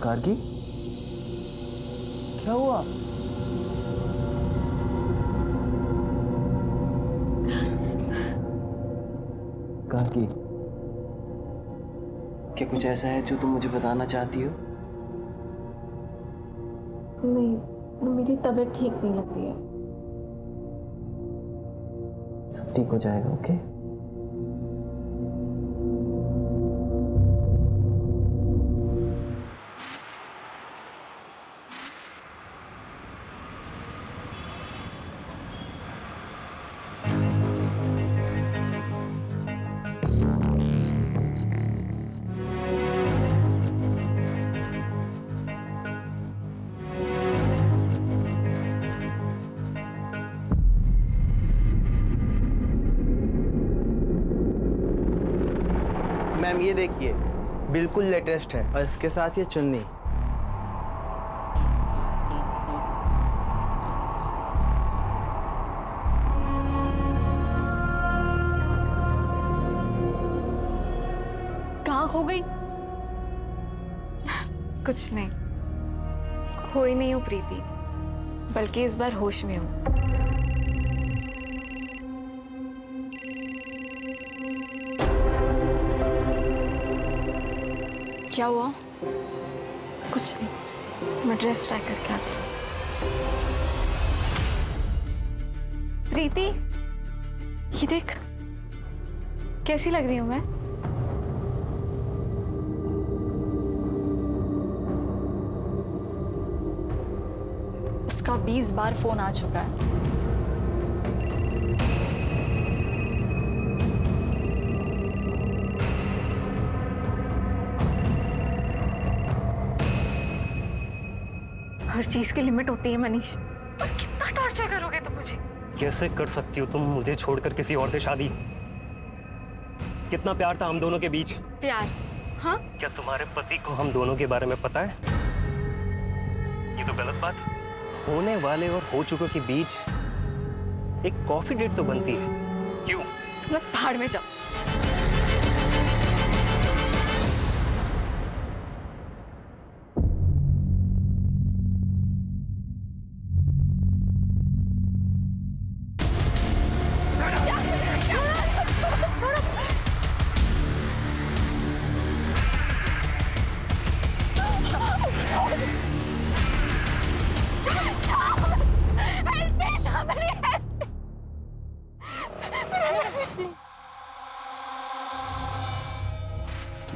गार्गी, क्या हुआ? गार्गी, क्या कुछ ऐसा है जो तुम मुझे बताना चाहती हो? नहीं, मेरी तबीयत ठीक नहीं लग रही है। सब ठीक हो जाएगा, ओके? मैम ये देखिए, बिल्कुल लेटेस्ट है और इसके साथ ये चुन्नी। कहाँ खो गई? कुछ नहीं, खोई नहीं हूँ प्रीति, बल्कि इस बार होश में हूँ। क्या हुआ? कुछ नहीं, मैं ड्रेस ट्राई करके आती हूँ। प्रीति, ये देख, कैसी लग रही हूँ मैं? उसका 20 बार फोन आ चुका है। हर चीज की लिमिट होती है मनीष, और कितना टॉर्चर करोगे तुम मुझे? कैसे कर सकती हो तुम मुझे छोड़कर किसी और से शादी? कितना प्यार था हम दोनों के बीच। प्यार? हाँ? क्या तुम्हारे पति को हम दोनों के बारे में पता है? ये तो गलत बात। होने वाले और हो चुके के बीच एक कॉफी डेट तो बनती है, क्यों? तुम पहाड़ में जाओ।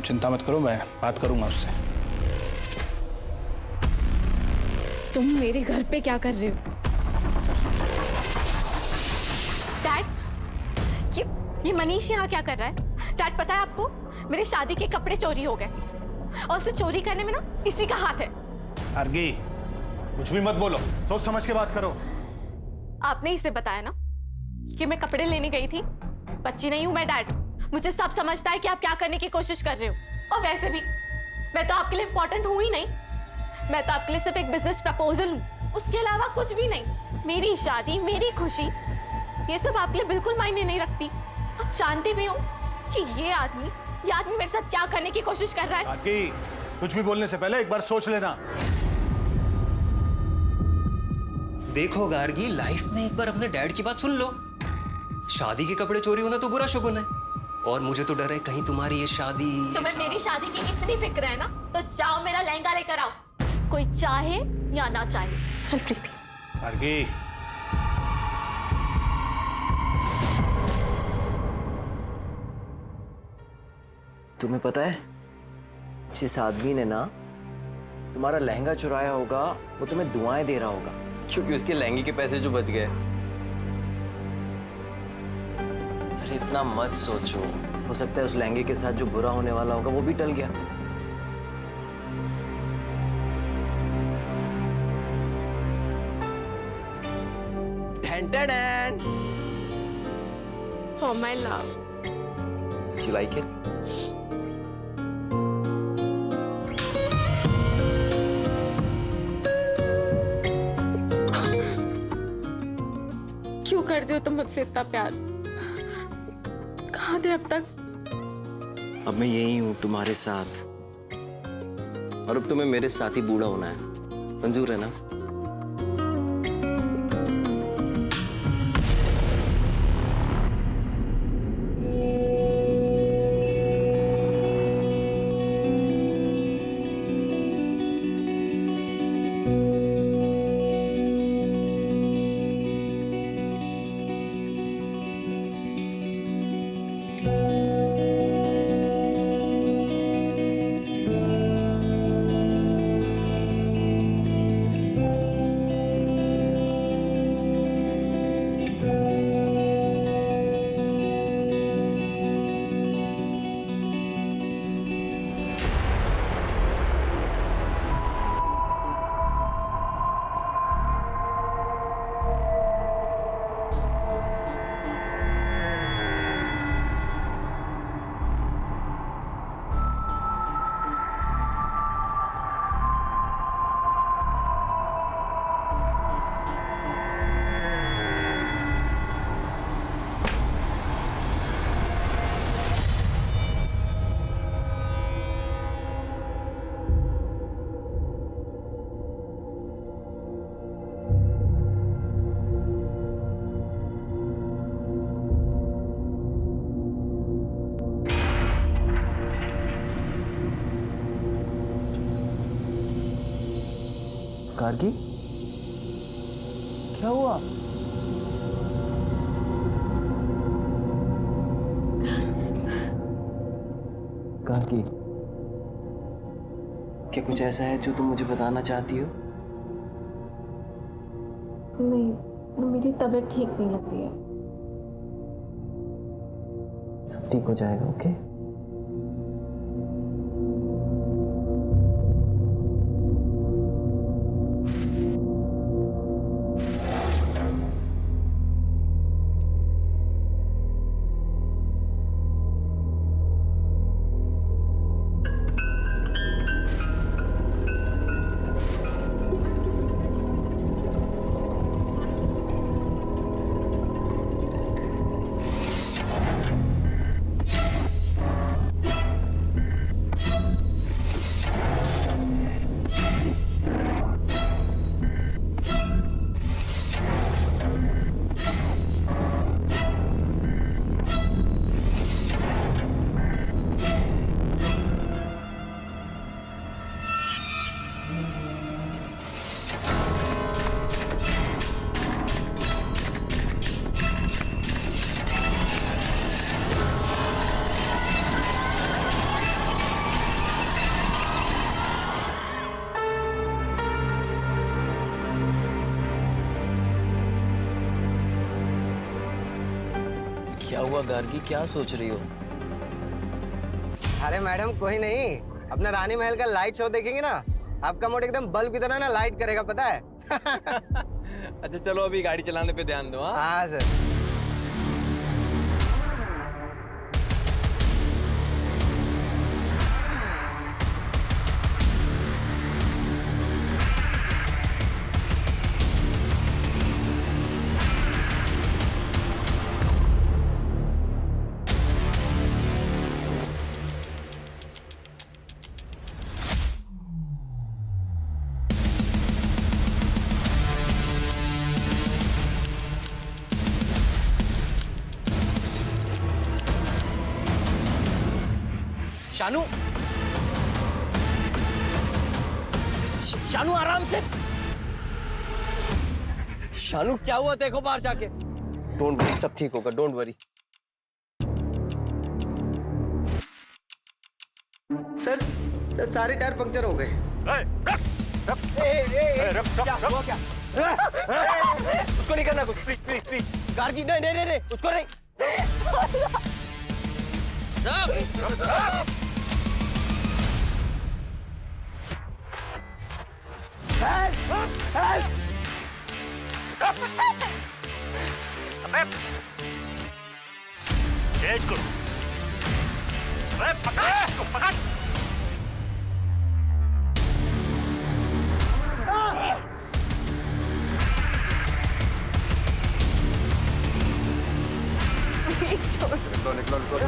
चिंता मत करो, मैं बात करूंगा उससे। तुम मेरे घर पे क्या कर रहे हो? डैड, ये मनीष यहाँ क्या कर रहा है? डैड, पता है आपको, मेरे शादी के कपड़े चोरी हो गए और उसे चोरी करने में ना इसी का हाथ है। गार्गी, कुछ भी मत बोलो, सोच समझ के बात करो। आपने इसे बताया ना कि मैं कपड़े लेने गई थी। बच्ची नहीं हूं मैं डैड, मुझे सब समझता है कि आप क्या करने की कोशिश कर रहे हो। और वैसे भी मैं तो आपके लिए इंपॉर्टेंट हूं ही नहीं, मैं तो आपके लिए सिर्फ एक बिजनेस प्रपोजल हूं, उसके अलावा कुछ भी नहीं। मेरी शादी, मेरी खुशी, ये सब आपके लिए बिल्कुल मायने नहीं रखती। आप जानते भी हो कि ये आदमी मेरे साथ क्या करने की कोशिश कर रहा है। गार्गी, कुछ भी बोलने से पहले एक बार सोच लेना। देखो गार्गी, लाइफ में एक बार अपने डैड की बात सुन लो। शादी के कपड़े चोरी होना तो बुरा शगुन है, और मुझे तो डर है कहीं तुम्हारी ये शादी। तुम्हें मेरी शादी की इतनी फिक्र है ना, तो जाओ मेरा लहंगा लेकर आओ, कोई चाहे या ना चाहे। चल प्रीति। गार्गी, तुम्हें पता है, जिस आदमी ने ना तुम्हारा लहंगा चुराया होगा, वो तुम्हें दुआएं दे रहा होगा, क्योंकि उसके लहंगे के पैसे जो बच गए। अरे इतना मत सोचो, हो सकता है उस लहंगे के साथ जो बुरा होने वाला होगा वो भी टल गया। Dun-dun-dun. Oh my love. You like it? क्यों करते हो तुम मुझसे इतना प्यार? कहाँ थे अब तक? अब मैं यही हूं तुम्हारे साथ, और अब तुम्हें मेरे साथ ही बूढ़ा होना है। मंजूर है ना? गार्गी, क्या हुआ? गार्गी, क्या कुछ ऐसा है जो तुम मुझे बताना चाहती हो? नहीं, मेरी तबीयत ठीक नहीं लग रही है। सब ठीक हो जाएगा, ओके? क्या हुआ गार्गी, क्या सोच रही हो? अरे मैडम कोई नहीं, अपना रानी महल का लाइट शो देखेंगे ना, आपका मूड एकदम बल्ब की तरह ना लाइट करेगा, पता है? अच्छा चलो अभी गाड़ी चलाने पे ध्यान दो। हाँ सर। शानू, शानू आराम से। शानू क्या हुआ, देखो बाहर जाके। डोंट वरी, सब ठीक होगा, डोंट वरी। सर सारे टायर पंक्चर हो गए। उसको नहीं करना कुछ, प्लीज। गार्गी नहीं, उसको नहीं। तेज करो। पकड़।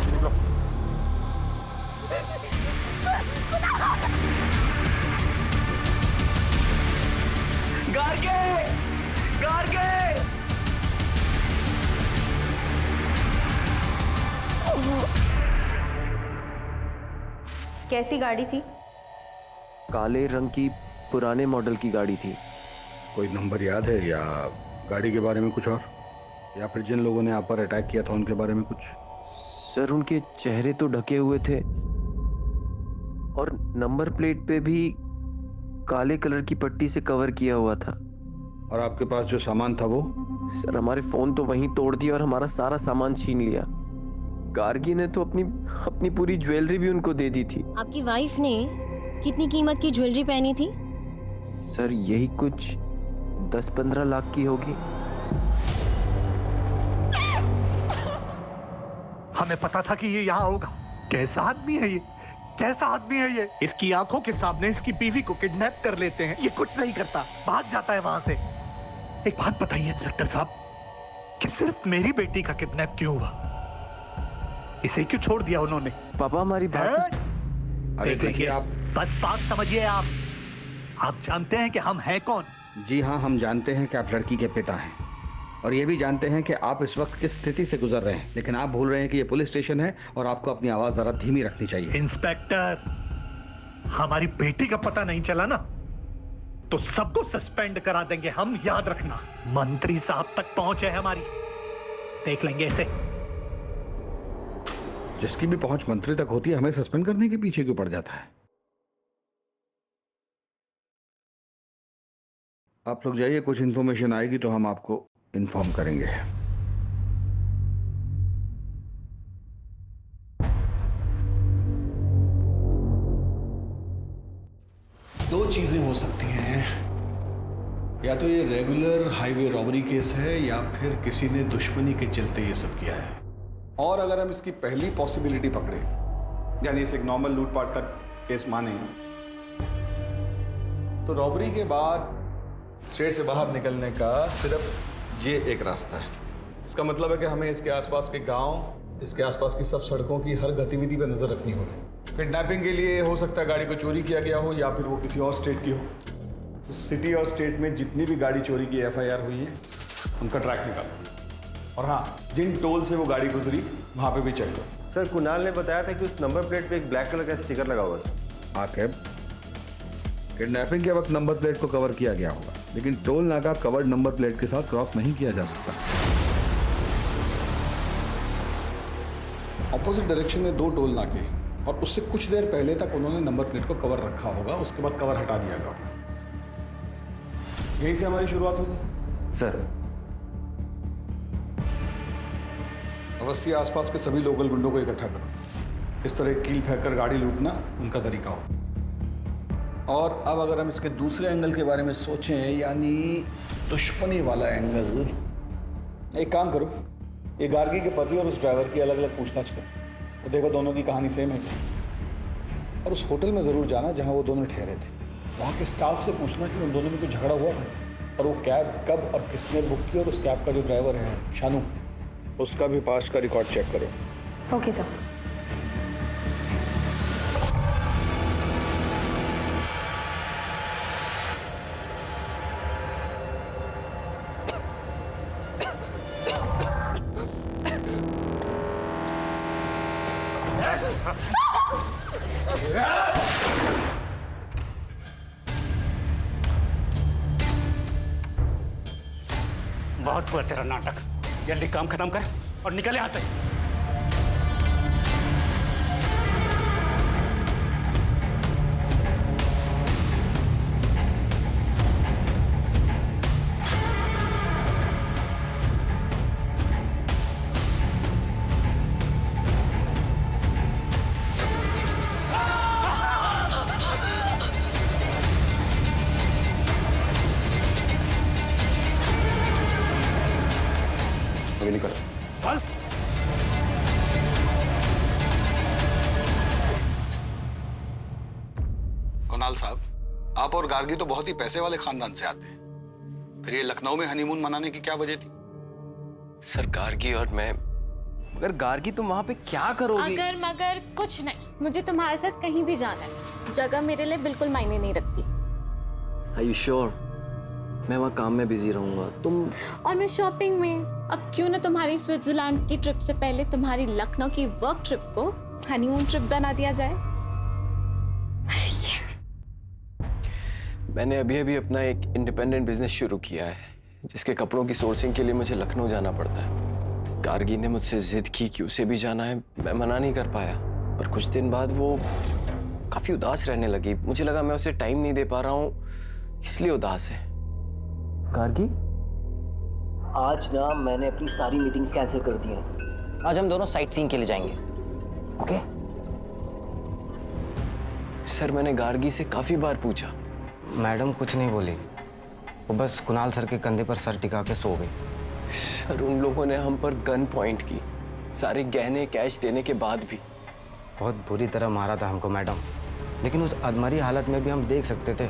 निकलो। गार्गे! गार्गे! कैसी गाड़ी थी? काले रंग की पुराने मॉडल की गाड़ी थी। कोई नंबर याद है या गाड़ी के बारे में कुछ और, या फिर जिन लोगों ने आप पर अटैक किया था उनके बारे में कुछ? सर उनके चेहरे तो ढके हुए थे और नंबर प्लेट पे भी काले कलर की पट्टी से कवर किया हुआ था। और आपके पास जो सामान था वो? सर हमारे फोन तो वहीं तोड़ दिया और हमारा सारा सामान छीन लिया। गार्गी ने तो अपनी पूरी ज्वेलरी भी उनको दे दी थी। आपकी वाइफ ने कितनी कीमत की ज्वेलरी पहनी थी? सर यही कुछ 10-15 लाख की होगी। हमें पता था कि ये यहाँ होगा। कैसा आदमी है ये? कैसा आदमी है ये? इसकी आंखों के सामने इसकी बीवी को किडनैप कर लेते हैं, ये कुछ नहीं करता, भाग जाता है वहां से। एक बात बताइए इंस्पेक्टर साहब, कि सिर्फ मेरी बेटी का किडनैप क्यों हुआ? इसे क्यों छोड़ दिया उन्होंने? पापा हमारी बात अरे देखिए आप, बस बात समझिए आप जानते हैं कि हम हैं कौन? जी हाँ, हम जानते हैं कि आप लड़की के पिता हैं और ये भी जानते हैं कि आप इस वक्त किस स्थिति से गुजर रहे हैं, लेकिन आप भूल रहे हैं कि ये पुलिस स्टेशन है और आपको अपनी आवाज जरा धीमी रखनी चाहिए। इंस्पेक्टर, हमारी बेटी का पता नहीं चला ना तो सबको सस्पेंड करा देंगे हम, याद रखना। मंत्री साहब तक पहुंच है हमारी, देख लेंगे इसे। जिसकी भी पहुंच मंत्री तक होती है, हमें सस्पेंड करने के पीछे क्यों पड़ जाता है? आप लोग जाइए, कुछ इन्फॉर्मेशन आएगी तो हम आपको इन्फॉर्म करेंगे। दो चीजें हो सकती हैं, या तो ये रेगुलर हाईवे रॉबरी केस है या फिर किसी ने दुश्मनी के चलते ये सब किया है। और अगर हम इसकी पहली पॉसिबिलिटी पकड़े, यानी इसे एक नॉर्मल लूटपाट का केस माने, तो रॉबरी के बाद स्टेट से बाहर निकलने का सिर्फ ये एक रास्ता है। इसका मतलब है कि हमें इसके आसपास के गांव, इसके आसपास की सब सड़कों की हर गतिविधि पर नजर रखनी होगी। किडनैपिंग के लिए हो सकता है गाड़ी को चोरी किया गया हो या फिर वो किसी और स्टेट की हो। तो सिटी और स्टेट में जितनी भी गाड़ी चोरी की FIR हुई है उनका ट्रैक निकालो। और हाँ, जिन टोल से वो गाड़ी गुजरी वहां पे भी चेक करो। सर कुणाल ने बताया था कि उस नंबर प्लेट पे एक ब्लैक कलर का स्टिकर लगा हुआ था। आकिब, किडनैपिंग के वक्त नंबर प्लेट को कवर किया गया होगा, लेकिन टोल नाका कवर्ड नंबर प्लेट के साथ क्रॉस नहीं किया जा सकता। ऑपोजिट डायरेक्शन में 2 टोल नाके और उससे कुछ देर पहले तक उन्होंने नंबर प्लेट को कवर रखा होगा, उसके बाद कवर हटा दिया गया। यहीं से हमारी शुरुआत होगी। सर अवस्थी आसपास के सभी लोकल गुंडों को इकट्ठा करो। इस तरह कील फेंककर गाड़ी लूटना उनका तरीका हो। और अब अगर हम इसके दूसरे एंगल के बारे में सोचें, यानी दुश्मनी वाला एंगल, एक काम करो, ये गार्गी के पति और उस ड्राइवर की अलग अलग पूछताछ करो तो देखो दोनों की कहानी सेम है क्या। और उस होटल में ज़रूर जाना जहां वो दोनों ठहरे थे, वहाँ के स्टाफ से पूछना कि उन दोनों में कुछ झगड़ा हुआ था और वो कैब कब और किसने बुक की, और उस कैब का जो ड्राइवर है शानू, उसका भी पास्ट का रिकॉर्ड चेक करो। Okay sir. बहुत हुआ तेरा नाटक, जल्दी काम खत्म कर और निकल यहाँ से। अभी निकल। चल। कुणाल साहब, आप और गार्गी तो बहुत ही पैसे वाले खानदान से आते हैं, फिर ये लखनऊ में हनीमून मनाने की क्या वजह थी? सर गार्गी और मैं, मगर गार्गी तुम वहां पे क्या करोगी? अगर मगर कुछ नहीं, मुझे तुम्हारे साथ कहीं भी जाना है। जगह मेरे लिए बिल्कुल मायने नहीं रखती। Are you sure? मैं वहाँ काम में बिजी रहूंगा, तुम। और मैं शॉपिंग में। अब क्यों ना तुम्हारी स्विट्जरलैंड की ट्रिप से पहले तुम्हारी लखनऊ की वर्क ट्रिप को हनीमून ट्रिप बना दिया जाए। मैंने अभी अभी अपना एक इंडिपेंडेंट बिजनेस शुरू किया है, जिसके कपड़ों की सोर्सिंग के लिए मुझे लखनऊ जाना पड़ता है। गार्गी ने मुझसे जिद की कि उसे भी जाना है, मैं मना नहीं कर पाया। पर कुछ दिन बाद वो काफी उदास रहने लगी। मुझे लगा मैं उसे टाइम नहीं दे पा रहा हूँ, इसलिए उदास है। गार्गी, आज ना मैंने अपनी सारी मीटिंग्स कैंसिल कर दी हैं। आज हम दोनों साइट सीइंग के लिए जाएंगे, ओके? सर, मैंने गार्गी से काफी बार पूछा। मैडम कुछ नहीं बोली, वो बस कुणाल सर के कंधे पर सर टिका के सो गई। सर, उन लोगों ने हम पर गन पॉइंट की, सारे गहने कैश देने के बाद भी। बहुत बुरी तरह मारा था हमको मैडम, लेकिन उस अधमरी हालत में भी हम देख सकते थे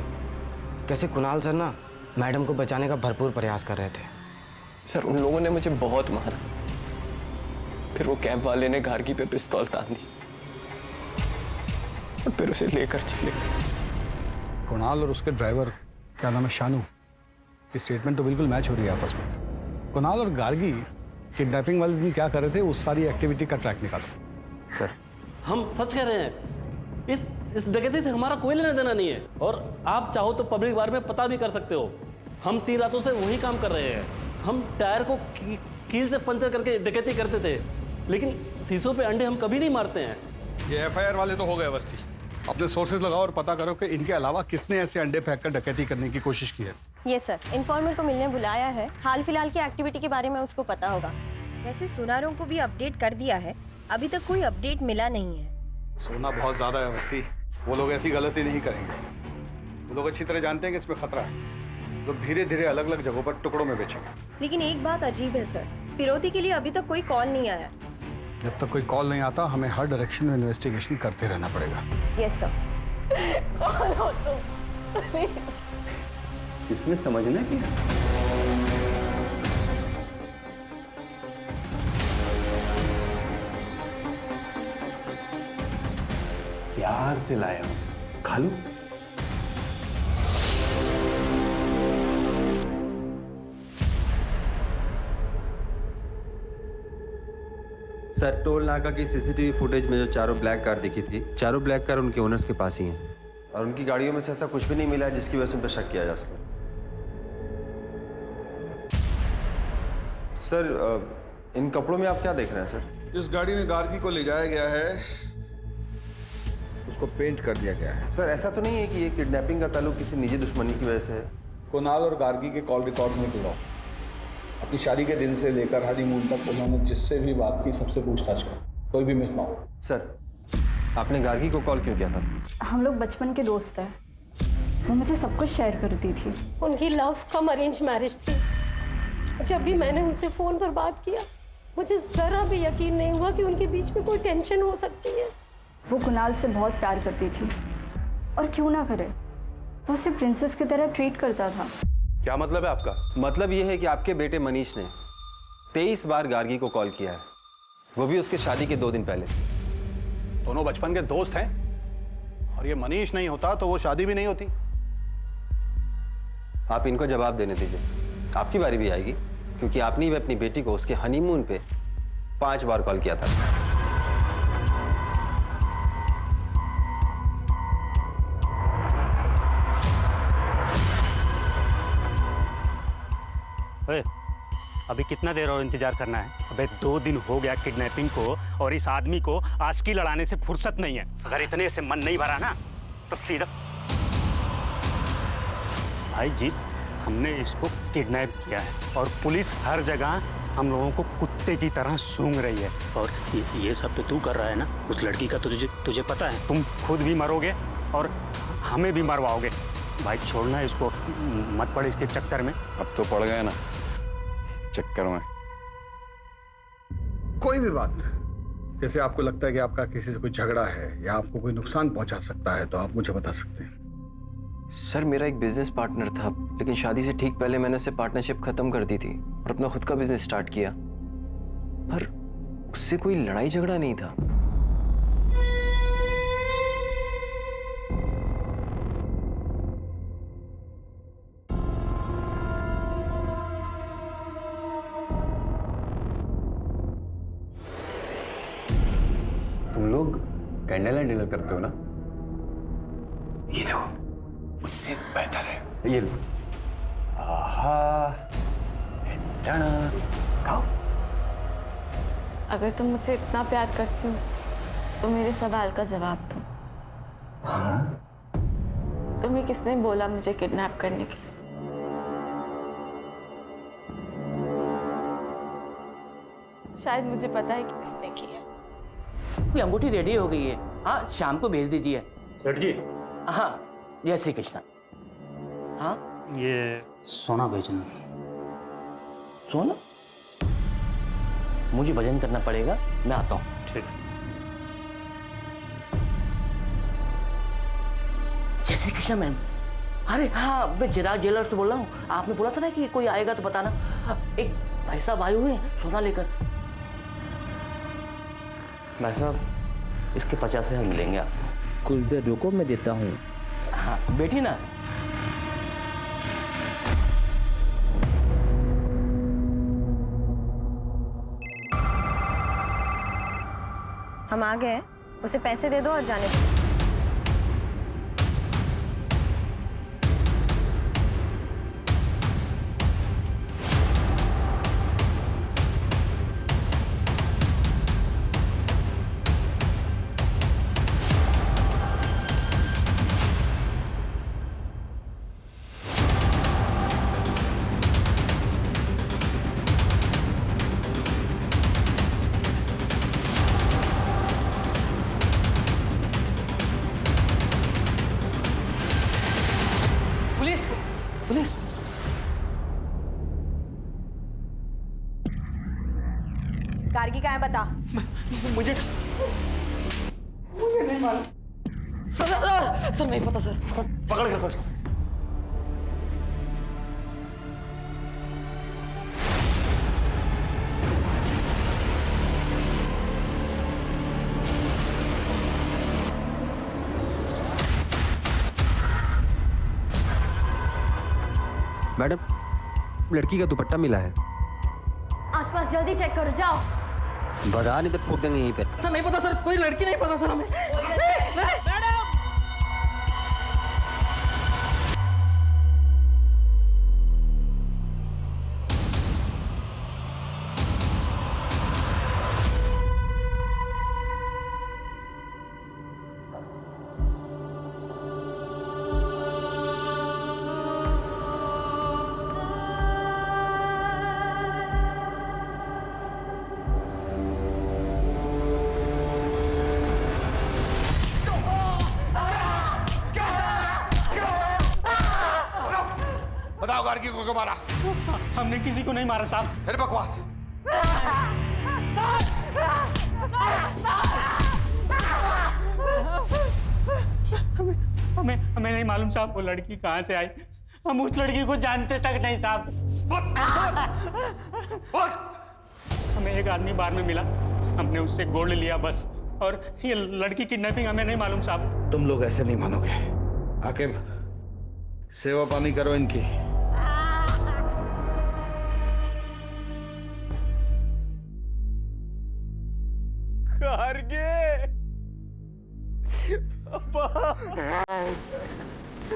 कैसे कुणाल सर ना मैडम को बचाने का भरपूर प्रयास कर रहे थे। सर, उन लोगों ने मुझे बहुत मारा। फिर वो कैब वाले ने गार्गी पे पिस्तौल तान दी और फिर उसे लेकर चले गए। कुणाल और उसके ड्राइवर, क्या नाम है, शानू, की स्टेटमेंट तो बिल्कुल मैच हो रही है आपस में। कुणाल और गार्गी किडनैपिंग वाले दिन क्या कर रहे थे, उस सारी एक्टिविटी का ट्रैक निकालो। सर, हम सच कह रहे हैं, इस डकैती से हमारा कोई लेना देना नहीं है, और आप चाहो तो पब्लिक बार में पता भी कर सकते हो। हम 3 रातों से वही काम कर रहे हैं। हम टायर को कील से पंचर करके डकैती करते थे, लेकिन शीशों पे अंडे हम कभी नहीं मारते हैं। ये FIR वाले तो हो गए अवस्थी। अपने सोर्सेज लगाओ और पता करो कि इनके अलावा किसने ऐसे अंडे फेंक कर डकैती करने की कोशिश की है। ये सर, इन्फॉर्मर को मिलने बुलाया है। हाल फिलहाल की एक्टिविटी के बारे में उसको पता होगा। वैसे सुनारों को भी अपडेट कर दिया है, अभी तक कोई अपडेट मिला नहीं है। सोना बहुत ज्यादा है अवस्थी, वो लोग ऐसी गलती नहीं करेंगे। वो लोग अच्छी तरह जानते हैं कि इसमें खतरा है। लोग धीरे धीरे अलग अलग जगहों पर टुकड़ों में बेचेंगे। लेकिन एक बात अजीब है सर, फिरौती के लिए अभी तक कोई कॉल नहीं आया। जब तक कोई कॉल नहीं आता, हमें हर डायरेक्शन में इन्वेस्टिगेशन करते रहना पड़ेगा। Yes sir. इसमें समझना क्या? प्यार से लाया हूं, खा लूं? सर, टोल नाका की CCTV फुटेज में जो चारों ब्लैक कार दिखी थी, चारों ब्लैक कार उनके ओनर्स के पास ही हैं। और उनकी गाड़ियों में से ऐसा कुछ भी नहीं मिला है जिसकी वजह से उन पर शक किया जा सके। सर, इन कपड़ों में आप क्या देख रहे हैं सर? इस गाड़ी में गार्गी को ले जाया गया है, उसको पेंट कर दिया गया है। सर, ऐसा तो नहीं है कि ये किडनैपिंग का ताल्लुक किसी निजी दुश्मनी की वजह से है? कुणाल और गार्गी के कॉल रिकॉर्ड निकलो। अपनी शादी के दिन से लेकर हनीमून तक उन्होंने जिससे भी बात की सबसे पूछताछ कर, कोई भी मिस ना हो। सर, आपने गार्गी को कॉल क्यों किया था? हम लोग बचपन के दोस्त हैं। वो मुझे सब कुछ शेयर करती थी। उनकी लव कम अरेंज मैरिज थी। जब भी मैंने उनसे फोन पर बात किया, मुझे जरा भी यकीन नहीं हुआ कि उनके बीच में कोई टेंशन हो सकती है। वो कुणाल से बहुत प्यार करती थी, और क्यों ना करे, वो उसे प्रिंसेस की तरह ट्रीट करता था। क्या मतलब है आपका? मतलब ये है कि आपके बेटे मनीष ने 23 बार गार्गी को कॉल किया है, वो भी उसके शादी के 2 दिन पहले। दोनों बचपन के दोस्त हैं, और ये मनीष नहीं होता तो वो शादी भी नहीं होती। आप इनको जवाब देने दीजिए, आपकी बारी भी आएगी, क्योंकि आपने भी अपनी बेटी को उसके हनीमून पे 5 बार कॉल किया था। ओए, अभी कितना देर और इंतजार करना है? अबे 2 दिन हो गया किडनैपिंग को, और इस आदमी को आशिकी लड़ाने से फुर्सत नहीं है। अगर इतने से मन नहीं भरा ना तो सीधा भाई जी, हमने इसको किडनैप किया है, और पुलिस हर जगह हम लोगों को कुत्ते की तरह सूंघ रही है। और ये सब तो तू कर रहा है ना? उस लड़की का तो तुझे पता है। तुम खुद भी मरोगे और हमें भी मरवाओगे। भाई छोड़ना इसको, मत पड़ इसके चक्कर में। अब तो पड़ गए ना चक्कर में। कोई भी बात, जैसे आपको लगता है कि आपका किसी से कोई झगड़ा है या आपको कोई नुकसान पहुंचा सकता है, तो आप मुझे बता सकते हैं। सर, मेरा एक बिजनेस पार्टनर था, लेकिन शादी से ठीक पहले मैंने उससे पार्टनरशिप खत्म कर दी थी और अपना खुद का बिजनेस स्टार्ट किया। पर उससे कोई लड़ाई झगड़ा नहीं था। तुम लोग कैंडल लाइट डिनर करते हो ना? ये देखो, उससे बेहतर है। ये लो। आहा, टाना, खाओ। अगर तुम मुझसे इतना प्यार करती हो तो मेरे सवाल का जवाब दो। तुम्हें किसने बोला मुझे किडनैप करने के लिए? शायद मुझे पता है कि किसने किया। ये अंगूठी रेडी हो गई है, हाँ शाम को भेज दीजिए। सेठ जी, हाँ जय श्री कृष्णा। हाँ ये सोना बेचना। सोना? मुझे भजन करना पड़ेगा, मैं आता हूँ। ठीक। जय श्री कृष्णा मैम। अरे हाँ, मैं चिराग ज्वेलर से बोल रहा हूँ। आपने बोला था ना कि कोई आएगा तो बताना। एक भाई साहब आए हुए हैं सोना लेकर। भाई साहब, इसके 50,000 मिलेंगे आपको। कुछ देर रुको, मैं देता हूँ। हाँ बैठी ना। हम आ गए, उसे पैसे दे दो और जाने दो। Police, police. गार्गी कहाँ है बता। मुझे नहीं मालूम। सर नहीं पता सर। पकड़ कर उसको। मैडम, लड़की का दुपट्टा मिला है। आसपास जल्दी चेक करो, जाओ। बता नहीं तो ठोक देंगे यहीं पे। सर नहीं पता सर, कोई लड़की नहीं पता सर हमें। बताओ गार्गी को क्यों मारा? हमने किसी को नहीं मारा साहब। फिर बकवास। हमें नहीं मालूम साहब वो लड़की कहाँ से आई। हम उस लड़की को जानते तक नहीं साहब। हमें एक आदमी बार में मिला, हमने उससे गोल्ड लिया बस। और ये लड़की किडनैपिंग हमें नहीं मालूम साहब। तुम लोग ऐसे नहीं मानोगे। आकिब, सेवा पानी करो इनकी।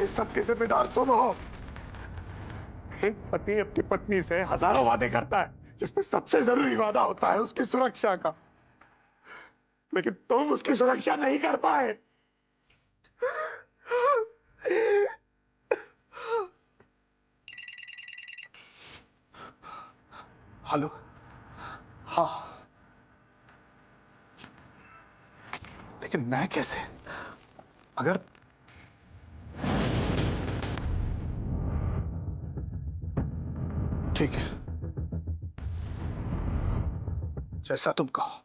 सबके जिम्मेदार तुम हो। एक पति अपनी पत्नी से हजारों वादे करता है, जिसमें सबसे जरूरी वादा होता है उसकी सुरक्षा का, लेकिन तुम उसकी सुरक्षा नहीं कर पाए। हेलो। हाँ, लेकिन मैं कैसे? अगर ठीक है, जैसा तुम कहो।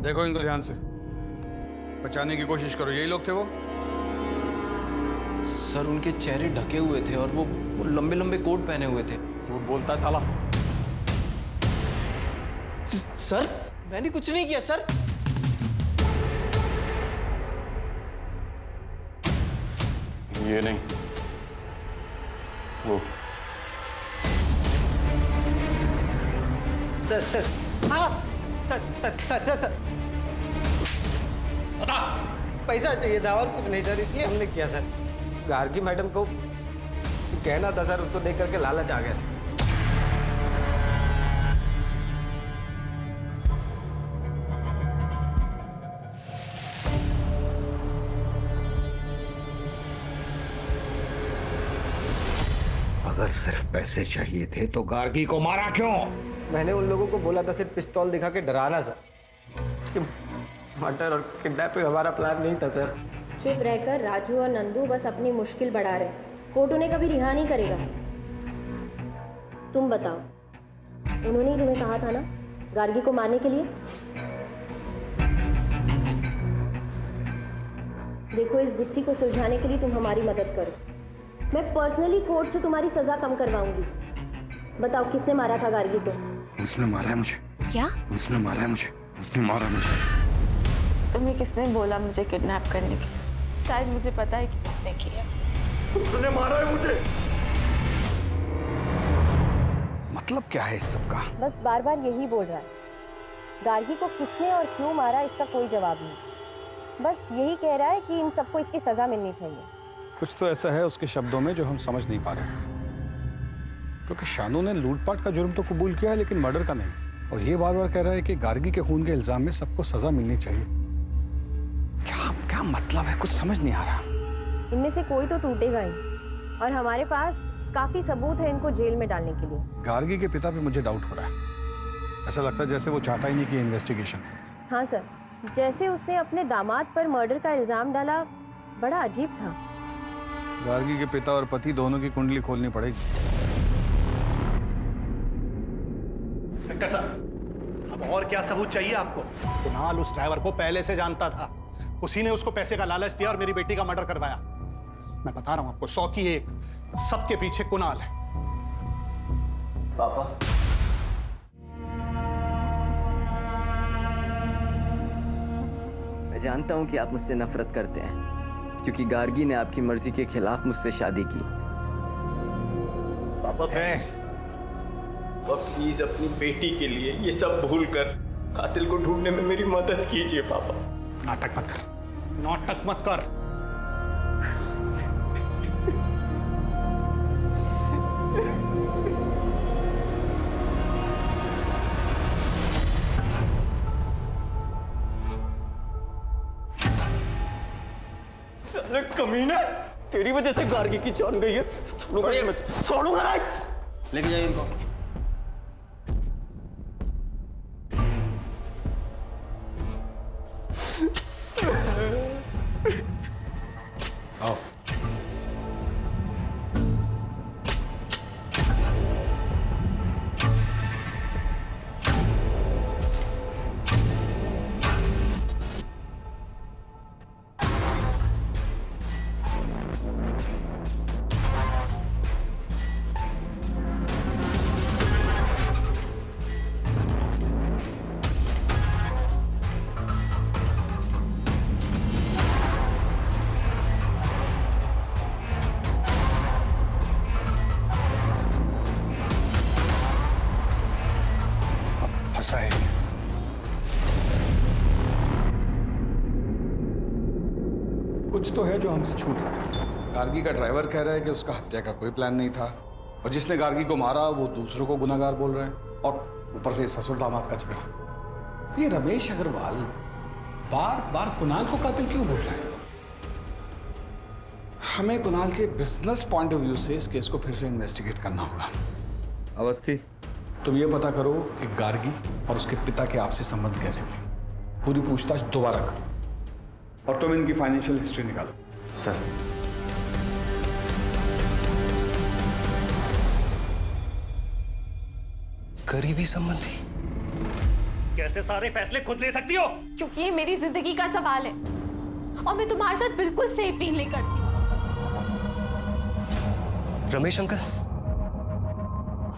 देखो इनको ध्यान से, बचाने की कोशिश करो। यही लोग थे वो? सर उनके चेहरे ढके हुए थे और वो लंबे लंबे कोट पहने हुए थे। झूठ बोलता साला। सर मैंने कुछ नहीं किया सर। ये नहीं, वो। सर सर पैसा चाहिए था और कुछ नहीं सर, इसलिए हमने किया सर। गार्गी मैडम को कहना था सर, उसको देख करके लालच आ गया सर। अगर सिर्फ पैसे चाहिए थे तो गार्गी को मारा क्यों? मैंने उन लोगों को बोला था सिर्फ पिस्तौल दिखा के डराना सर। मर्डर और किडनैपिंग हमारा प्लान नहीं था सर। चुप रहकर राजू और नंदू बस अपनी मुश्किल बढ़ा रहे। कोर्ट उन्हें कभी रिहा नहीं करेगा। तुम बताओ, उन्होंने ही तुम्हें कहा था ना गार्गी को मारने के लिए? देखो, इस गुत्थी को सुलझाने के लिए तुम हमारी मदद करो। मैं पर्सनली कोर्ट से तुम्हारी सजा कम करवाऊंगी। बताओ, किसने मारा था गार्गी को? उसने मारा है मुझे। क्या? उसने मारा है मुझे। उसने मारा मुझे। तुम्हें किसने बोला मुझे किडनैप करने के लिए? शायद मुझे पता है कि किसने किया। उसने मारा है मुझे। मतलब क्या है इस सब का? बस बार बार यही बोल रहा है। गार्गी को किसने और क्यों मारा इसका कोई जवाब नहीं। बस यही कह रहा है कि इन सबको इसकी सजा मिलनी चाहिए। कुछ तो ऐसा है उसके शब्दों में जो हम समझ नहीं पा रहे, क्योंकि शानू ने लूटपाट का जुर्म तो कबूल किया है लेकिन मर्डर का नहीं। और ये बार बार कह रहा है कि गार्गी के खून के इल्जाम में सबको सजा मिलनी चाहिए। क्या क्या मतलब है, कुछ समझ नहीं आ रहा। इनमें से कोई तो टूटेगा ही, और हमारे पास काफी सबूत है इनको जेल में डालने के लिए। गार्गी के पिता पे मुझे डाउट हो रहा है। ऐसा लगता है जैसे वो चाहता ही नहीं कि इन्वेस्टिगेशन। हाँ सर, जैसे उसने अपने दामाद पर मर्डर का इल्जाम डाला, बड़ा अजीब था। गार्गी के पिता और पति दोनों की कुंडली खोलनी पड़ेगी। इंस्पेक्टर साहब, अब और क्या सबूत चाहिए आपको? कुणाल उस ड्राइवर को पहले से जानता था। उसी ने उसको पैसे का लालच दिया और मेरी बेटी का मर्डर करवाया। मैं बता रहा हूं आपको, 100 की 1, सबके पीछे कुणाल है। पापा, मैं जानता हूं कि आप मुझसे नफरत करते हैं क्योंकि गार्गी ने आपकी मर्जी के खिलाफ मुझसे शादी की। पापा प्लीज अपनी बेटी के लिए ये सब भूल कर कातिल को ढूंढने में मेरी मदद कीजिए पापा। नाटक मत कर, नाटक मत कर। कमीना, तेरी वजह से गार्गी की जान गई है। छोड़ूंगा नहीं। लेके जाइए इनको। आओ। कुछ तो है जो हमसे छूट रहा है। गार्गी का ड्राइवर कह रहा है कि उसका हत्या का कोई प्लान नहीं था, और जिसने गार्गी को मारा वो दूसरों को गुनाहगार बोल रहे हैं, और ऊपर से ससुर दामाद का झगड़ा। ये रमेश अग्रवाल बार बार कुणाल को कातिल क्यों बोल रहा है? हमें कुणाल के बिजनेस पॉइंट ऑफ व्यू से इस केस को फिर से इन्वेस्टिगेट करना होगा। अवस्थी, तुम ये पता करो कि गार्गी और उसके पिता के आपसी संबंध कैसे थे। पूरी पूछताछ दोबारा करो, और तुम इनकी फाइनेंशियल हिस्ट्री निकालो। सर, करीबी संबंधी? कैसे सारे फैसले खुद ले सकती हो? क्योंकि ये मेरी जिंदगी का सवाल है और मैं तुम्हारे साथ बिल्कुल सेफ फील नहीं करती। रमेश अंकल,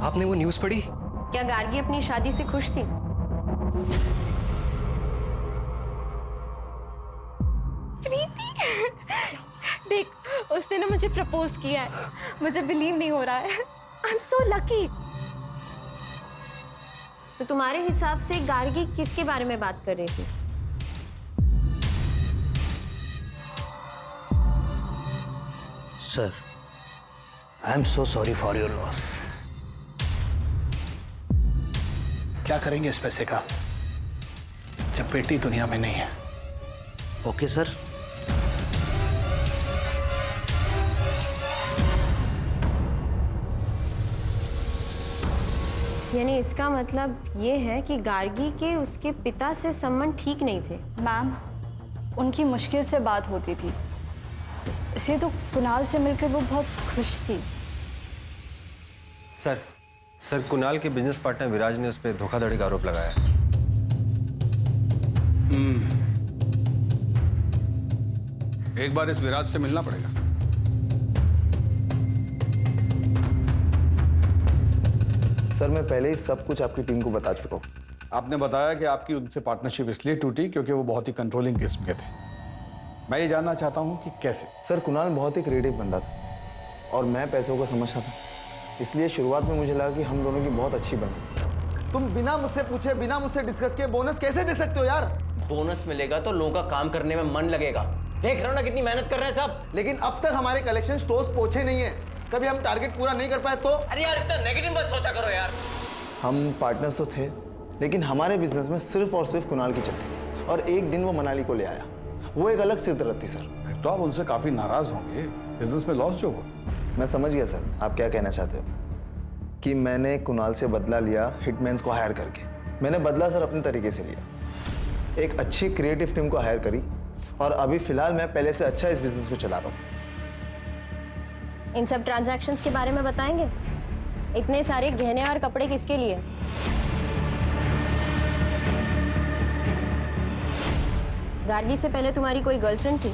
आपने वो न्यूज़ पढ़ी? क्या गार्गी अपनी शादी से खुश थी? प्रीति, देख, उसने ना मुझे प्रपोज किया है। मुझे बिलीव नहीं हो रहा है। I am so lucky. तो तुम्हारे हिसाब से गार्गी किसके बारे में बात कर रही थी? Sir, I am so sorry for your loss. क्या करेंगे इस पैसे का जब बेटी दुनिया में नहीं है? Okay sir. यानी इसका मतलब ये है कि गार्गी के उसके पिता से संबंध ठीक नहीं थे। मैम, उनकी मुश्किल से बात होती थी, इसलिए तो कुणाल से मिलकर वो बहुत खुश थी। सर कुणाल के बिजनेस पार्टनर विराज ने उस पर धोखाधड़ी का आरोप लगाया है। एक बार इस विराज से मिलना पड़ेगा। सर, मैं पहले ही सब कुछ आपकी टीम को बता चुका हूँ। आपने बताया कि आपकी उनसे पार्टनरशिप इसलिए टूटी क्योंकि वो बहुत ही कंट्रोलिंग किस्म के थे। मैं ये जानना चाहता हूँ कि कैसे। सर, कुणाल बहुत ही क्रिएटिव बंदा था और मैं पैसों को समझता था, इसलिए शुरुआत में मुझे लगा कि हम दोनों की बहुत अच्छी बनी। तुम बिना मुझसे पूछे, बिना मुझसे डिस्कस किए बोनस कैसे दे सकते हो यार? बोनस मिलेगा तो लोगों का काम करने में मन लगेगा। देख रहे हो ना कितनी मेहनत कर रहे हैं सब। लेकिन अब तक हमारे कलेक्शन स्टोर्स पहुंचे नहीं है। कभी हम टारगेट पूरा नहीं कर पाए तो? अरे यार इतना नेगेटिव मत सोचा करो यार। हम पार्टनर्स तो थे, लेकिन हमारे बिजनेस में सिर्फ और सिर्फ कुणाल की चलती थी और एक दिन वो मनाली को ले आया। वो एक अलग सिरदर्द थी सर। तो आप उनसे काफी नाराज होंगे, बिजनेस में लॉस जो हो। मैं समझ गया सर आप क्या कहना चाहते हो, कि मैंने कुणाल से बदला लिया हिटमैन्स को हायर करके। मैंने बदला सर अपने तरीके से लिया, एक अच्छी क्रिएटिव टीम को हायर करी और अभी फिलहाल मैं पहले से अच्छा इस बिजनेस को चला रहा हूँ। इन सब ट्रांजैक्शंस के बारे में बताएंगे? इतने सारे गहने और कपड़े किसके लिए? गार्गी से पहले तुम्हारी कोई गर्लफ्रेंड थी?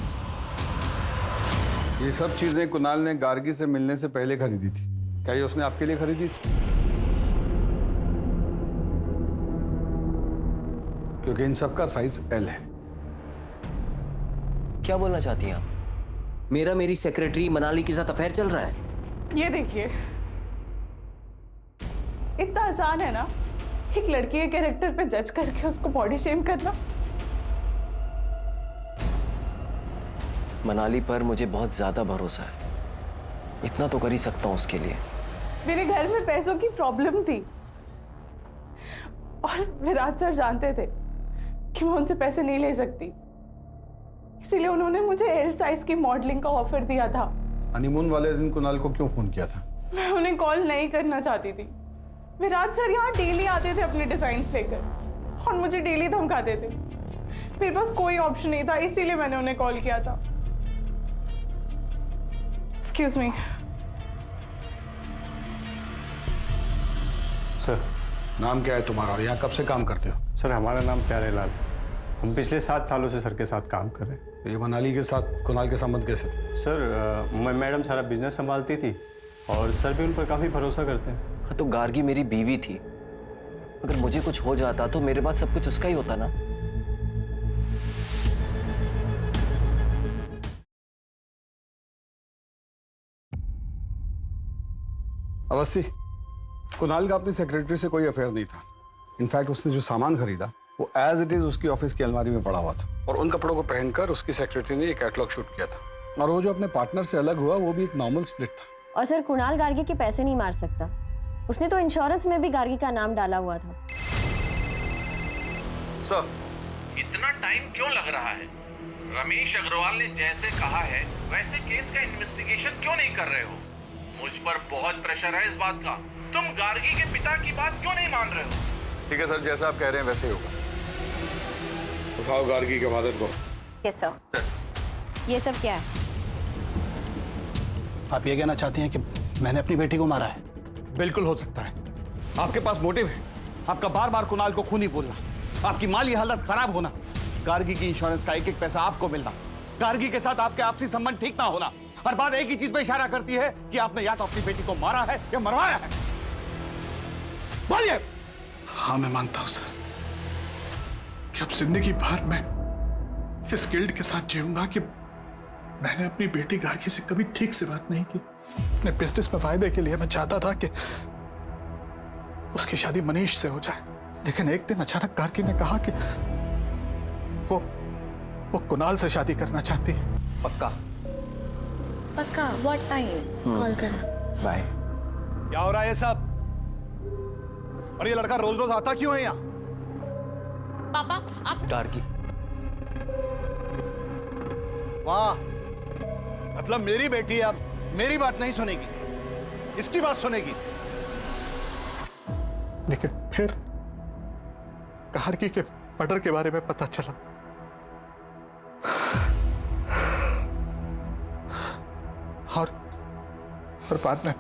ये सब चीजें कुणाल ने गार्गी से मिलने से पहले खरीदी थी। क्या ये उसने आपके लिए खरीदी थी? क्योंकि इन सब का साइज एल है। क्या बोलना चाहती हैं आप? मेरी सेक्रेटरी मनाली के साथ अफेयर चल रहा है। ये देखिए, इतना आसान है ना एक लड़की के कैरेक्टर पे जज करके उसको बॉडी शेम करना। मनाली पर मुझे बहुत ज्यादा भरोसा है, इतना तो कर ही सकता हूँ उसके लिए। मेरे घर में पैसों की प्रॉब्लम थी और विराज सर जानते थे कि मैं उनसे पैसे नहीं ले सकती, इसीलिए उन्होंने मुझे एल साइज की मॉडलिंग का ऑफर दिया था। हनीमून वाले दिन कुणाल को क्यों फोन किया था? मैं उन्हें कॉल नहीं करना चाहती थी। विराज सर यहाँ डेली आते थे अपने डिजाइन्स लेकर और मुझे डेली धमकाते थे। मेरे पास कोई ऑप्शन नहीं था, इसीलिए मैंने उन्हें कॉल किया था। Excuse me sir. नाम क्या है तुम्हारा और यहाँ कब से काम करते हो? सर हमारा नाम प्यारेलाल। हम पिछले 7 सालों से सर के साथ काम कर रहे हैं। ये मनाली के साथ कुणाल के संबंध कैसे थे? सर मैडम सारा बिजनेस संभालती थी और सर भी उन पर काफ़ी भरोसा करते हैं। हाँ तो गार्गी मेरी बीवी थी, अगर मुझे कुछ हो जाता तो मेरे बाद सब कुछ उसका ही होता ना। अवस्थी, कुणाल का अपनी सेक्रेटरी से कोई अफेयर नहीं था। इनफैक्ट उसने जो सामान खरीदा वो एज इट इज उसकी ऑफिस की अलमारी में पड़ा हुआ था और उन कपड़ों को पहनकर उसकी सेक्रेटरी ने एक कैटलॉग शूट किया था। और वो जो अपने पार्टनर से अलग हुआ वो भी एक नॉर्मल स्प्लिट था। और सर, कुणाल गार्गी के पैसे नहीं मार सकता। उसने तो इंश्योरेंस में भी गार्गी का नाम डाला हुआ था। सर, इतना टाइम क्यों लग रहा है? रमेश अग्रवाल ने जैसे कहा है वैसे केस का इन्वेस्टिगेशन क्यों नहीं कर रहे हो? मुझ पर बहुत प्रेशर है इस बात का। तुम गार्गी के पिता की बात क्यों नहीं मान रहे हो? ठीक है सर, जैसा आप कह रहे हैं वैसे ही होगा। उठाओ गार्गी के फादर को। Yes sir. ये सब क्या है? आप ये कहना चाहती हैं कि मैंने अपनी बेटी को मारा है? बिल्कुल हो सकता है। आपके पास मोटिव है, आपका बार बार कुणाल को खूनी बोलना, आपकी माली हालत खराब होना, गार्गी की इंश्योरेंस का एक एक पैसा आपको मिलना, गार्गी के साथ आपके आपसी संबंध ठीक ना होना। हर बात एक ही चीज पे इशारा करती है कि आपने या तो अपनी बेटी को मारा है या मरवाया है। बोलिए। हाँ, मैं मानता हूं सर कि अब जिंदगी भर मैं इस गिल्ट के साथ जीऊंगा कि मैंने अपनी बेटी गार्गी से कभी ठीक से बात नहीं की। अपने बिजनेस में फायदे के लिए मैं चाहता था कि उसकी शादी मनीष से हो जाए, लेकिन एक दिन अचानक गार्गी ने कहा कि वो कुणाल से शादी करना चाहती है। पक्का? पक्का? What time? कॉल करना। बाय। क्या हो रहा है ये सब? और ये लड़का रोज रोज आता क्यों है यहाँ? पापा आप गार्गी। वाह, मतलब मेरी बेटी अब मेरी बात नहीं सुनेगी, इसकी बात सुनेगी। लेकिन फिर गार्गी के मर्डर के बारे में पता चला। और बाद में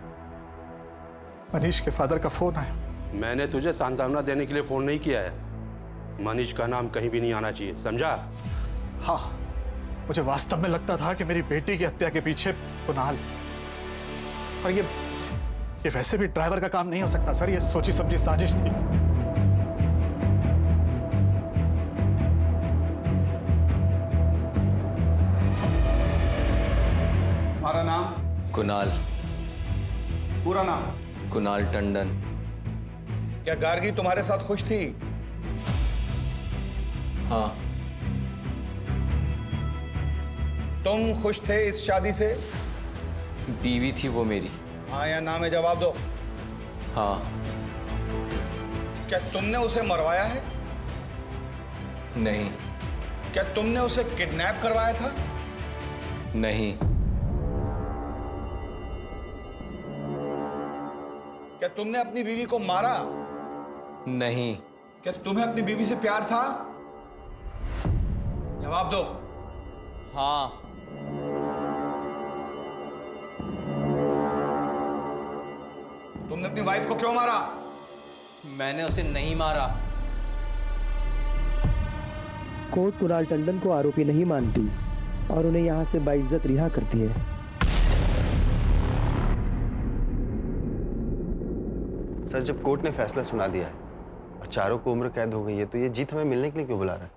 मनीष के फादर का फोन आया। मैंने तुझे सांत्वना देने के लिए फोन नहीं किया है। मनीष का नाम कहीं भी नहीं आना चाहिए, समझा? हाँ, मुझे वास्तव में लगता था कि मेरी बेटी की हत्या के पीछे कुणाल, और ये वैसे भी ड्राइवर का काम नहीं हो सकता सर, ये सोची समझी साजिश थी। तुम्हारा नाम? कुणाल। पूरा नाम? कुणाल टंडन। क्या गार्गी तुम्हारे साथ खुश थी? हाँ। तुम खुश थे इस शादी से? बीवी थी वो मेरी। हाँ या ना में जवाब दो। हाँ। क्या तुमने उसे मरवाया है? नहीं। क्या तुमने उसे किडनैप करवाया था? नहीं। क्या तुमने अपनी बीवी को मारा? नहीं। क्या तुम्हें अपनी बीवी से प्यार था? जवाब दो। हाँ। तुमने अपनी वाइफ को क्यों मारा? मैंने उसे नहीं मारा। कोर्ट कुणाल टंडन को आरोपी नहीं मानती और उन्हें यहां से बाइज्जत रिहा करती है। सर, जब कोर्ट ने फैसला सुना दिया है और चारों को उम्र कैद हो गई है, तो ये जीत हमें मिलने के लिए क्यों बुला रहा है?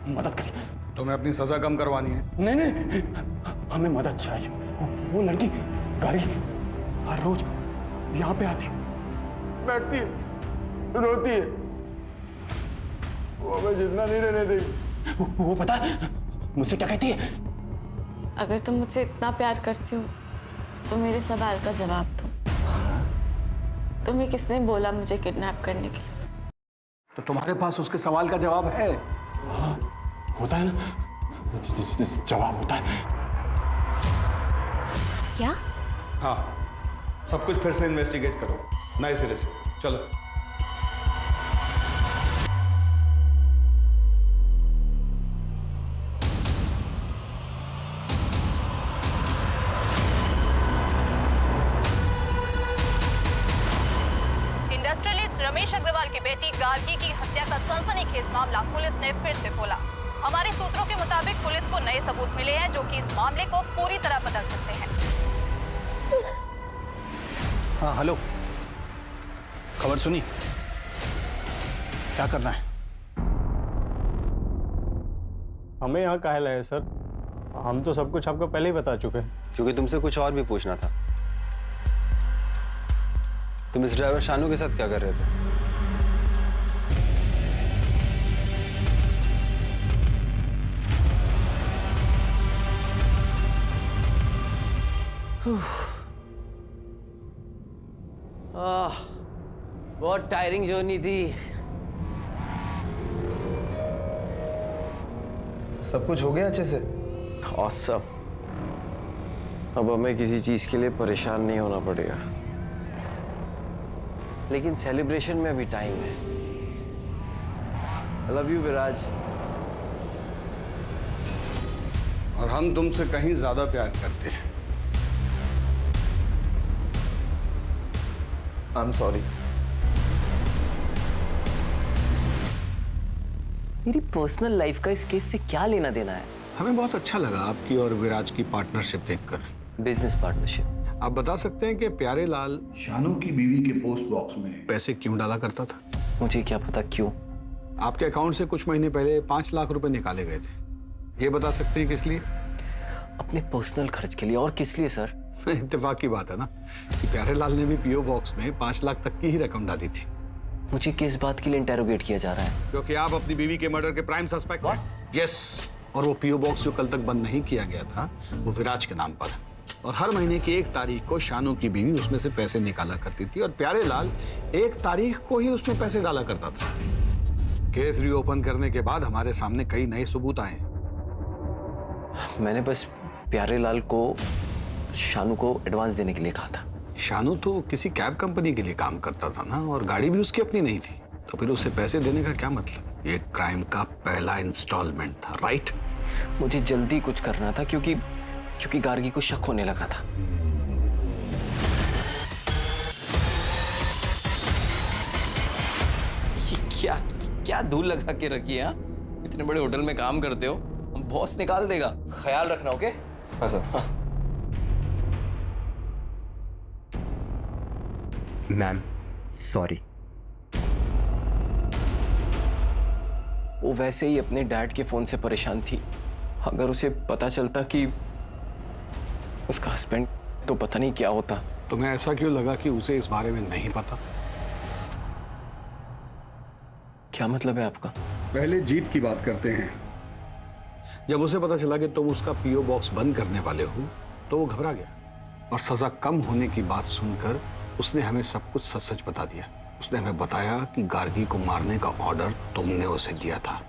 मदद करिए। तुम्हें अपनी सजा कम करवानी है? नहीं नहीं, हमें मदद चाहिए। वो लड़की गार्गी हर रोज यहाँ पे आती, बैठती है, रोती है, वो हमें जितना नहीं रहने देगी। वो पता है मुझसे क्या कहती है? अगर तुम मुझसे इतना प्यार करती हो तो मेरे सवाल का जवाब दो। तुम्हें किसने बोला मुझे किडनैप करने के लिए? तो तुम्हारे पास उसके सवाल का जवाब है? हाँ, होता है ना, जवाब होता है। क्या? हाँ, सब कुछ फिर से इन्वेस्टिगेट करो नए सिरे से। चलो। इंडस्ट्रियलिस्ट रमेश अग्रवाल की बेटी गार्गी की हत्या का सनसनीखेज मामला पुलिस ने फिर से खोला। हमारे सूत्रों के मुताबिक पुलिस को नए सबूत मिले हैं जो कि इस मामले को पूरी तरह बदल सकते हैं। हाँ हेलो, खबर सुनी? क्या करना है? हमें यहाँ काहे लाए सर? हम तो सब कुछ आपको पहले ही बता चुके हैं। क्योंकि तुमसे कुछ और भी पूछना था। तुम इस ड्राइवर शानू के साथ क्या कर रहे थे? बहुत टायरिंग जर्नी थी। सब कुछ हो गया अच्छे से? ऑसम। अब हमें किसी चीज के लिए परेशान नहीं होना पड़ेगा। लेकिन सेलिब्रेशन में अभी टाइम है। आई लव यू विराज। और हम तुमसे कहीं ज्यादा प्यार करते हैं। I am sorry. मेरी पर्सनल लाइफ का इस केस से क्या लेना देना है? हमें बहुत अच्छा लगा आपकी और विराज की पार्टनरशिप देखकर। Business partnership. आप बता सकते हैं कि प्यारे लाल शानू की बीवी के पोस्ट बॉक्स में पैसे क्यों डाला करता था? मुझे क्या पता क्यों। आपके अकाउंट से कुछ महीने पहले 5 लाख रुपए निकाले गए थे। ये बता सकते हैं किस लिए? अपने पर्सनल खर्च के लिए। और किस लिए सर? इत्तेफाक की बात है ना कि प्यारेलाल ने भी पीओ बॉक्स में 5 लाख तक की ही रकम डाली थी। मुझे किस बात के लिए इंटेरोगेट किया जा रहा है? क्योंकि आप अपनी बीवी के मर्डर के प्राइम सस्पेक्ट हैं। यस, और वो पीओ बॉक्स जो कल तक बंद नहीं किया गया था वो विराज के नाम पर है। और हर महीने की 1 तारीख को शानू की बीवी उसमें से पैसे निकाला करती थी और प्यारेलाल 1 तारीख को ही उसमें पैसे डाला करता था। केस रीओपन करने के बाद हमारे सामने कई नए सबूत आए। मैंने बस प्यारेलाल को शानू को एडवांस देने के लिए कहा था। शानू तो किसी कैब कंपनी के लिए काम करता था ना, और गाड़ी भी उसकी अपनी नहीं थी, तो फिर उसे पैसे देने का क्या मतलब? ये क्राइम का पहला इंस्टॉलमेंट था, राइट? मुझे जल्दी कुछ करना था क्योंकि गार्गी को शक होने लगा था। ये क्या धूल लगा के रखी है? इतने बड़े होटल में काम करते हो, बॉस निकाल देगा, ख्याल रखना। ओके? हाँ सर। हाँ। Ma'am sorry. वो वैसे ही अपने डैड के फोन से परेशान थी। अगर उसे पता चलता कि उसका हस्बैंड, तो पता नहीं क्या होता। तुम्हें ऐसा क्यों लगा कि उसे इस बारे में नहीं पता? क्या मतलब है आपका? पहले जीत की बात करते हैं। जब उसे पता चला कि तुम उसका पीओ बॉक्स बंद करने वाले हो तो वो घबरा गया, और सजा कम होने की बात सुनकर उसने हमें सब कुछ सच सच बता दिया। उसने हमें बताया कि गार्गी को मारने का ऑर्डर तुमने उसे दिया था।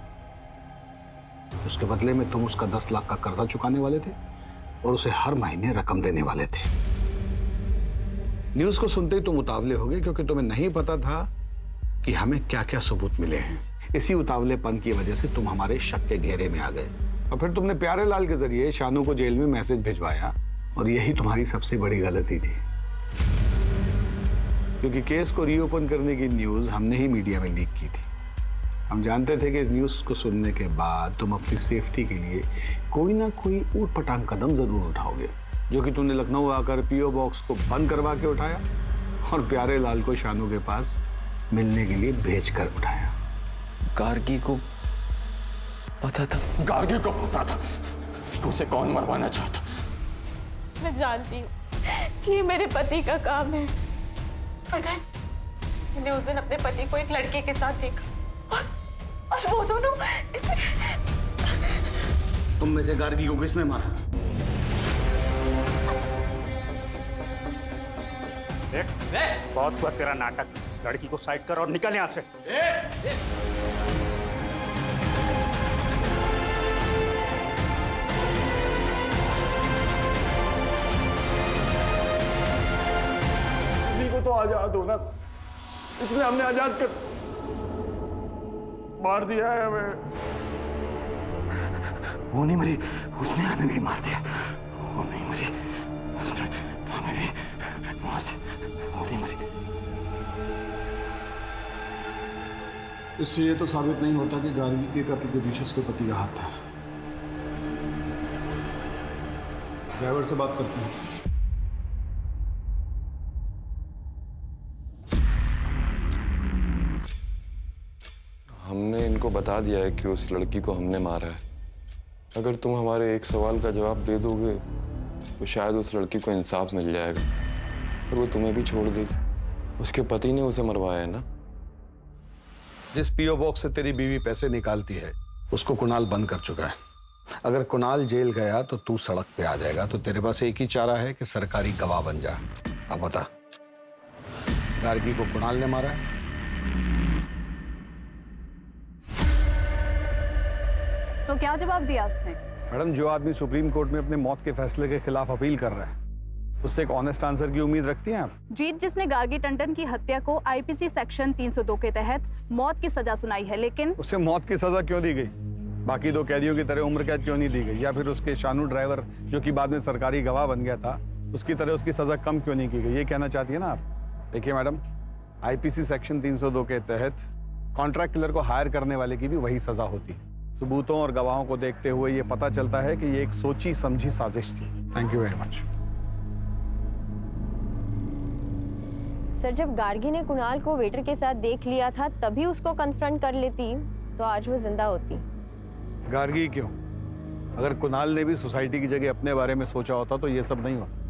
उसके बदले में तुम उसका 10 लाख का कर्जा चुकाने वाले थे और उसे हर महीने रकम देने वाले थे। न्यूज़ को सुनते ही तुम उतावले हो गए, क्योंकि तुम्हें नहीं पता था कि हमें क्या क्या सबूत मिले हैं। इसी उतावलेपन की वजह से तुम हमारे शक के घेरे में आ गए, और फिर तुमने प्यारेलाल के जरिए शानू को जेल में मैसेज भिजवाया, और यही तुम्हारी सबसे बड़ी गलती थी। क्योंकि केस को रीओपन करने की न्यूज़ हमने ही मीडिया में लीक की थी। हम जानते थे कि इस न्यूज़ को सुनने के बाद तुम अपनी सेफ्टी के लिए कोई ना कोई ऊटपटांग कदम जरूर उठाओगे, जो कि तुमने लखनऊ आकर पीओ बॉक्स को बंद करवा के उठाया और प्यारेलाल को शानू के पास मिलने के लिए भेज कर उठाया। गार्गी को पता था? गार्गी को पता था कि उसे कौन मरवाना चाहता। मैं जानती हूँ कि ये मेरे पति का काम है। पता है, मैंने उस दिन अपने पति को एक लड़के के साथ देखा, और वो दोनों इसे... तुम में से गार्गी को किसने मारा? देख, बहुत हुआ तेरा नाटक। लड़की को साइड कर और निकल यहाँ से। को तो आजाद होना, इसलिए हमने आजाद कर मार दिया है हमें। वो नहीं मरी, उसने हमें भी मार दिया। वो नहीं मरी, उसने हमें भी मार दिया। वो नहीं मरी। इससे ये तो साबित नहीं होता कि गार्गी के कत्ल के पीछे उसके पति का हाथ था। ड्राइवर से बात करते हैं। हमने इनको बता दिया है कि उस लड़की को हमने मारा है। अगर तुम हमारे एक सवाल का जवाब दे दोगे तो शायद उस लड़की को इंसाफ मिल जाएगा और वो तुम्हें भी छोड़ देगी। उसके पति ने उसे मरवाया है ना। जिस पीओ बॉक्स से तेरी बीवी पैसे निकालती है उसको कुणाल बंद कर चुका है। अगर कुणाल जेल गया तो तू सड़क पे आ जाएगा, तो तेरे पास एक ही चारा है कि सरकारी गवाह बन जा। अब बता, गार्गी को कुणाल ने मारा है? तो क्या जवाब दिया उसने? मैडम, जो आदमी सुप्रीम कोर्ट में अपने मौत के फैसले के खिलाफ अपील कर रहा है, उससे एक ऑनेस्ट आंसर की उम्मीद रखती हैं आप? जीत जिसने गार्गी टंडन की हत्या को आईपीसी सेक्शन 302 के तहत मौत की सजा सुनाई है, लेकिन उससे मौत की सजा क्यों दी गई? बाकी 2 कैदियों की तरह उम्र कैद क्यों नहीं दी गई? या फिर उसके शानू ड्राइवर, जो कि बाद में सरकारी गवाह बन गया था, उसकी तरह उसकी सजा कम क्यों नहीं की गई? ये कहना चाहती है ना आप? देखिए मैडम, आईपीसी सेक्शन 302 के तहत कॉन्ट्रैक्ट किलर को हायर करने वाले की भी वही सजा होती है। सबूतों और गवाहों को देखते हुए ये पता चलता है कि ये एक सोची समझी साजिश थी। Thank you very much. Sir, जब गार्गी ने कुणाल को वेटर के साथ देख लिया था तभी उसको कन्फ्रंट कर लेती तो आज वो जिंदा होती। गार्गी क्यों? अगर कुणाल ने भी सोसाइटी की जगह अपने बारे में सोचा होता तो ये सब नहीं होता।